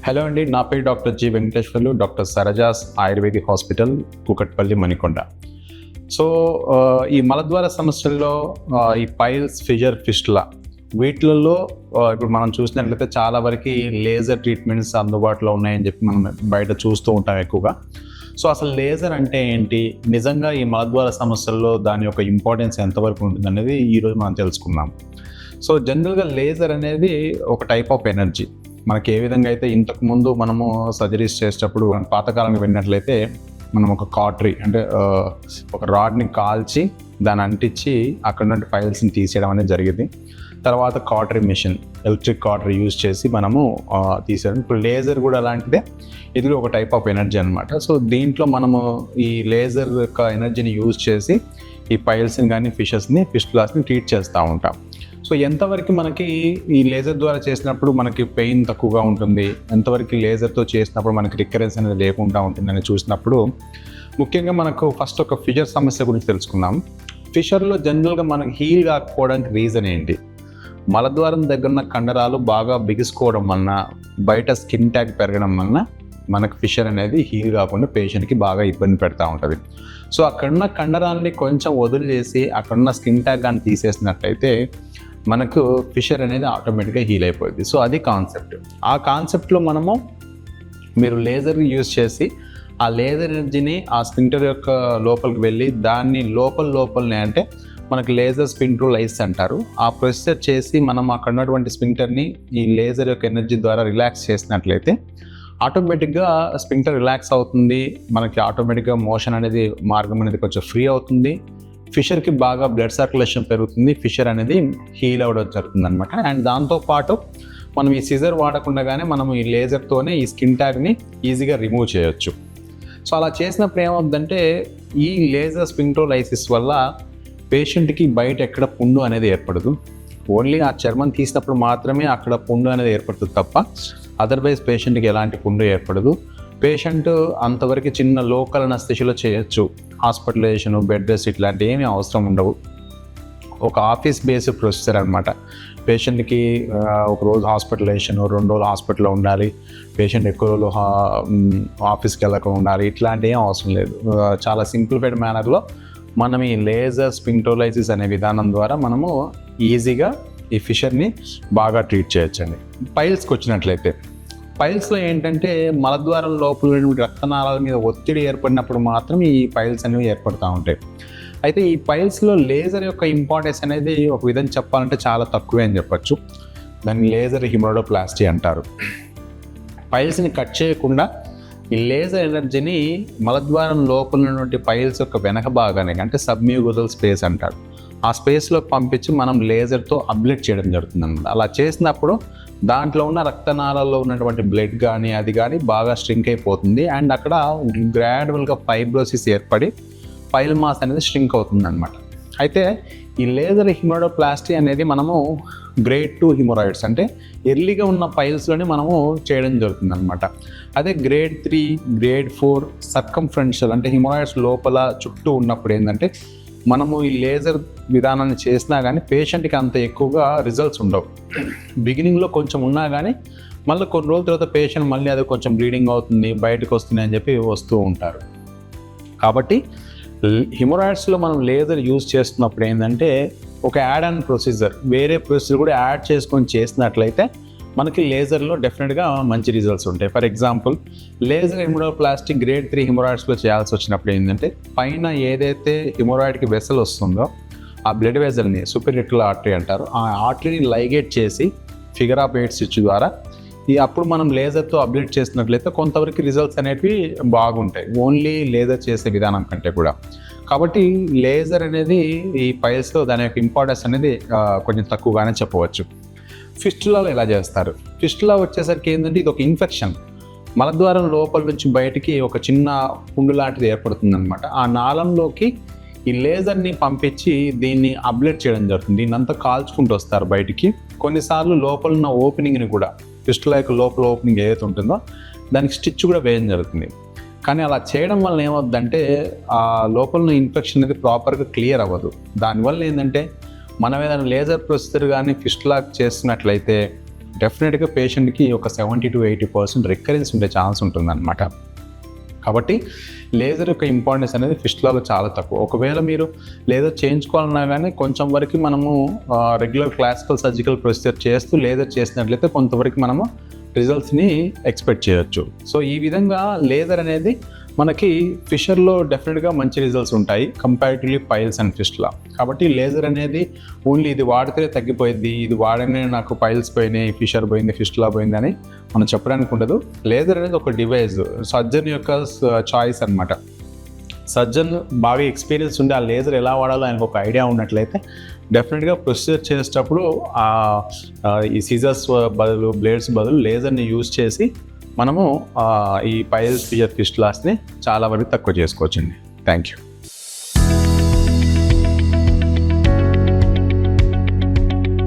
Hello అండి, నా పేరు doctor G Venkateswarlu, doctor Sarajas ayurvedic hospital, Kukatpally, Manikonda. So ఈ మలద్వార సమస్యల్లో ఈ పైల్స్, ఫిషర్, ఫిస్టులా వీటిలలో ఇప్పుడు మనం చూసినట్లయితే చాలా వరకు లేజర్ ట్రీట్మెంట్స్ అందుబాటులో ఉన్నాయని చెప్పి మనం బయట చూస్తూ ఉంటాం ఎక్కువగా. సో అసలు లేజర్ అంటే ఏంటి, నిజంగా ఈ మలద్వార సమస్యల్లో దాని యొక్క ఇంపార్టెన్స్ ఎంతవరకు ఉంటుంది అనేది ఈరోజు మనం తెలుసుకుందాం. సో జనరల్గా లేజర్ అనేది ఒక టైప్ ఆఫ్ ఎనర్జీ. మనకి ఏ విధంగా అయితే ఇంతకుముందు మనము సర్జరీస్ చేసేటప్పుడు పాతకాలంలో విన్నట్లయితే మనం ఒక కాటరీ అంటే ఒక రాడ్ని కాల్చి దాన్ని అంటించి అక్కడ నుండి ఫైల్స్ని తీసేయడం అనేది జరిగింది. తర్వాత cautery machine, electric cautery use చేసి మనము తీసేయడం. ఇప్పుడు లేజర్ కూడా అలాంటిదే, ఇది ఒక టైప్ ఆఫ్ ఎనర్జీ అనమాట. సో దీంట్లో మనము ఈ లేజర్ యొక్క ఎనర్జీని యూజ్ చేసి ఈ పైల్స్ని కానీ ఫిషెస్ని, ఫిస్టులాస్ని ట్రీట్ చేస్తూ ఉంటాం. సో ఎంతవరకు మనకి ఈ లేజర్ ద్వారా చేసినప్పుడు మనకి పెయిన్ తక్కువగా ఉంటుంది, ఎంతవరకు లేజర్తో చేసినప్పుడు మనకి రికరెన్స్ అనేది లేకుండా ఉంటుందని చూసినప్పుడు ముఖ్యంగా మనకు ఫస్ట్ ఒక ఫిషర్ సమస్య గురించి తెలుసుకుందాం. ఫిషర్లో జనరల్గా మనకి హీల్ కాకపోవడానికి రీజన్ ఏంటి? మలద్వారం దగ్గర ఉన్న కండరాలు బాగా బిగుసుకోవడం వలన, బయట స్కిన్ ట్యాగ్ పెరగడం వలన మనకు ఫిషర్ అనేది హీల్ కాకుండా పేషెంట్కి బాగా ఇబ్బంది పెడతా ఉంటుంది. సో అక్కడున్న కండరాలని కొంచెం వదిలేసి అక్కడున్న స్కిన్ ట్యాగ్ కానీ తీసేసినట్లయితే మనకు ఫిషర్ అనేది ఆటోమేటిక్గా హీల్ అయిపోయింది. సో అది కాన్సెప్ట్. ఆ కాన్సెప్ట్లో మనము మీరు లేజర్ యూజ్ చేసి ఆ లేజర్ ఎనర్జీని ఆ స్పింక్టర్ యొక్క లోపలికి వెళ్ళి దాన్ని లోపలనే అంటే మనకు లేజర్ స్పింక్టర్ లైస్ అంటారు. ఆ ప్రొసీజర్ చేసి మనం అక్కడ ఉన్నటువంటి స్పింక్టర్ని ఈ లేజర్ యొక్క ఎనర్జీ ద్వారా రిలాక్స్ చేసినట్లయితే ఆటోమేటిక్గా స్పింక్టర్ రిలాక్స్ అవుతుంది. మనకి ఆటోమేటిక్గా మోషన్ అనేది మార్గం అనేది కొంచెం ఫ్రీ అవుతుంది. ఫిషర్కి బాగా బ్లడ్ సర్క్యులేషన్ పెరుగుతుంది. ఫిషర్ అనేది హీల్ అవ్వడం జరుగుతుంది అనమాట. అండ్ దాంతోపాటు మనం ఈ సిజర్ వాడకుండానే మనం ఈ లేజర్తోనే ఈ స్కిన్ ట్యాగ్ని ఈజీగా రిమూవ్ చేయొచ్చు. సో అలా చేసినప్పుడు ఏమవుతుందంటే ఈ లేజర్ స్పింక్టోలైసిస్ వల్ల పేషెంట్కి బయట ఎక్కడ పుండు అనేది ఏర్పడదు. ఓన్లీ ఆ చర్మం తీసినప్పుడు మాత్రమే అక్కడ పుండు అనేది ఏర్పడుతుంది తప్ప అదర్వైజ్ పేషెంట్కి ఎలాంటి పుండు ఏర్పడదు. పేషెంట్ అంతవరకు చిన్న లోకల్ అనస్థెషియాలో చేయొచ్చు. హాస్పిటలైజేషన్, బెడ్ రెస్ట్ ఇట్లాంటి ఏమీ అవసరం ఉండవు. ఒక ఆఫీస్ బేస్డ్ ప్రొసీజర్ అనమాట. పేషెంట్కి ఒక రోజు హాస్పిటలైజేషన్, 2 రోజులు హాస్పిటల్లో ఉండాలి, పేషెంట్ ఎక్కువ రోజులు ఆఫీస్కి వెళ్ళకుండా ఉండాలి, ఇట్లాంటి ఏం అవసరం లేదు. చాలా సింప్లిఫైడ్ మేనర్లో మనం ఈ లేజర్ స్పింక్టోలైసిస్ అనే విధానం ద్వారా మనము ఈజీగా ఈ ఫిషర్ని బాగా ట్రీట్ చేయొచ్చండి. పైల్స్కి వచ్చినట్లయితే పైల్స్లో ఏంటంటే మలద్వారం లోపల రక్తనాళాల మీద ఒత్తిడి ఏర్పడినప్పుడు మాత్రం ఈ పైల్స్ అనేవి ఏర్పడుతూ ఉంటాయి. అయితే ఈ పైల్స్లో లేజర్ యొక్క ఇంపార్టెన్స్ అనేది ఒక విధంగా చెప్పాలంటే చాలా తక్కువే అని చెప్పచ్చు. దాన్ని లేజర్ హెమరోడోప్లాస్టీ అంటారు. పైల్స్ని కట్ చేయకుండా ఈ లేజర్ ఎనర్జీని మలద్వారం లోపల ఉన్నటువంటి పైల్స్ యొక్క వెనక భాగానికి అంటే సబ్మ్యూగోజల్ స్పేస్ అంటారు, ఆ స్పేస్లో పంపించి మనం లేజర్తో అబ్లేట్ చేయడం జరుగుతుంది అన్నమాట. అలా చేసినప్పుడు దాంట్లో ఉన్న రక్తనాళాల్లో ఉన్నటువంటి బ్లడ్ కానీ అది కానీ బాగా స్ట్రింక్ అయిపోతుంది. అండ్ అక్కడ గ్రాడ్యువల్గా ఫైబ్రోసిస్ ఏర్పడి పైల్ మాస్ అనేది స్ట్రింక్ అవుతుంది అనమాట. అయితే ఈ లేజర్ హెమరోడోప్లాస్టీ అనేది మనము గ్రేడ్ 2 హిమోరాయిడ్స్ అంటే ఎర్లీగా ఉన్న పైల్స్లోనే మనము చేయడం జరుగుతుంది అనమాట. అదే గ్రేడ్ 3, గ్రేడ్ 4 సర్కంఫరెన్షియల్ అంటే హిమోరాయిడ్స్ లోపల చుట్టూ ఉన్నప్పుడు ఏంటంటే మనము ఈ లేజర్ విధానాన్ని చేసినా కానీ పేషెంట్కి అంత ఎక్కువగా రిజల్ట్స్ ఉండవు. బిగినింగ్లో కొంచెం ఉన్నా కానీ మళ్ళీ కొన్ని రోజుల తర్వాత పేషెంట్ మళ్ళీ అది కొంచెం బ్లీడింగ్ అవుతుంది, బయటకు వస్తుంది అని చెప్పి వస్తూ ఉంటారు. కాబట్టి హిమోరాయిడ్స్లో మనం లేజర్ యూజ్ చేస్తున్నప్పుడు ఏంటంటే ఒక యాడ్ ఆన్ ప్రొసీజర్, వేరే ప్రొసీజర్ కూడా యాడ్ చేసుకొని చేసినట్లయితే మనకి లేజర్లో డెఫినెట్గా మంచి రిజల్ట్స్ ఉంటాయి. ఫర్ ఎగ్జాంపుల్ లేజర్ హెమరోప్లాస్టీ గ్రేడ్ 3 హిమోరాయిడ్స్లో చేయాల్సి వచ్చినప్పుడు ఏంటంటే పైన ఏదైతే హిమోరాయిడ్కి వెసల్ వస్తుందో ఆ బ్లడ్ వెసల్ని సూపర్రెటికులర్ ఆర్టరీ అంటారు, ఆ ఆర్టరీని లైగేట్ చేసి ఫిగర్ ఆఫ్ 8 స్టిచ్ ద్వారా అప్పుడు మనం లేజర్తో అబ్లేట్ చేసినట్లయితే కొంతవరకు రిజల్ట్స్ అనేవి బాగుంటాయి, ఓన్లీ లేజర్ చేసే విధానం కంటే కూడా. కాబట్టి లేజర్ అనేది ఈ పైల్స్లో దాని యొక్క ఇంపార్టెన్స్ అనేది కొంచెం తక్కువగానే చెప్పవచ్చు. ఫిస్టులాలో ఎలా చేస్తారు? ఫిస్టులా వచ్చేసరికి ఏంటంటే ఇది ఒక ఇన్ఫెక్షన్. మలద్వారం లోపల నుంచి బయటికి ఒక చిన్న పుండు లాంటిది ఏర్పడుతుంది అనమాట. ఆ నాళంలోకి ఈ లేజర్ని పంపించి దీన్ని అబ్లేట్ చేయడం జరుగుతుంది. దీన్ని అంతా కాల్చుకుంటూ వస్తారు బయటికి. కొన్నిసార్లు లోపల ఉన్న ఓపెనింగ్ని కూడా, ఫిస్టులా యొక్క లోపల ఓపెనింగ్ ఏదైతే ఉంటుందో దానికి స్టిచ్ కూడా వేయడం జరుగుతుంది. కానీ అలా చేయడం వల్ల ఏమవుతుందంటే ఆ లోపల ఇన్ఫెక్షన్ అనేది ప్రాపర్గా క్లియర్ అవ్వదు. దానివల్ల ఏంటంటే మనం ఏదైనా లేజర్ ప్రొసీజర్ కానీ ఫిస్టులా చేస్తున్నట్లయితే డెఫినెట్గా పేషెంట్కి ఒక 70-80% రికరెన్స్ ఉండే ఛాన్స్ ఉంటుందన్నమాట. కాబట్టి లేజర్ యొక్క ఇంపార్టెన్స్ అనేది ఫిస్టులాలో చాలా తక్కువ. ఒకవేళ మీరు లేజర్ చేయించుకోవాలన్నా కానీ కొంచెం వరకు మనము రెగ్యులర్ క్లాసికల్ సర్జికల్ ప్రొసీజర్ చేస్తూ లేజర్ చేసినట్లయితే కొంతవరకు మనము రిజల్ట్స్ని ఎక్స్పెక్ట్ చేయొచ్చు. సో ఈ విధంగా లేజర్ అనేది మనకి ఫిషర్లో డెఫినెట్గా మంచి రిజల్ట్స్ ఉంటాయి కంపారిటివ్లీ పైల్స్ అండ్ ఫిస్టులా. కాబట్టి లేజర్ అనేది ఓన్లీ ఇది వాడితే తగ్గిపోయింది, ఇది వాడనే నాకు పైల్స్ పోయినాయి, ఫిషర్ పోయింది, ఫిస్టులా పోయింది అని మనం చెప్పడానికి ఉండదు. లేజర్ అనేది ఒక డివైస్, సర్జన్ యొక్క చాయిస్ అన్నమాట. సర్జన్ బాగా ఎక్స్పీరియన్స్ ఉండి ఆ లేజర్ ఎలా వాడాలో ఆయనకు ఒక ఐడియా ఉన్నట్లయితే డెఫినెట్గా ప్రొసీజర్ చేసేటప్పుడు ఈ సీజర్స్ బదులు, బ్లేడ్స్ బదులు లేజర్ని యూజ్ చేసి మనము ఈ పైల్స్, ఫిషర్, ఫిస్టులాస్ని చాలా వరకు తక్కువ చేసుకోవచ్చండి. Thank you.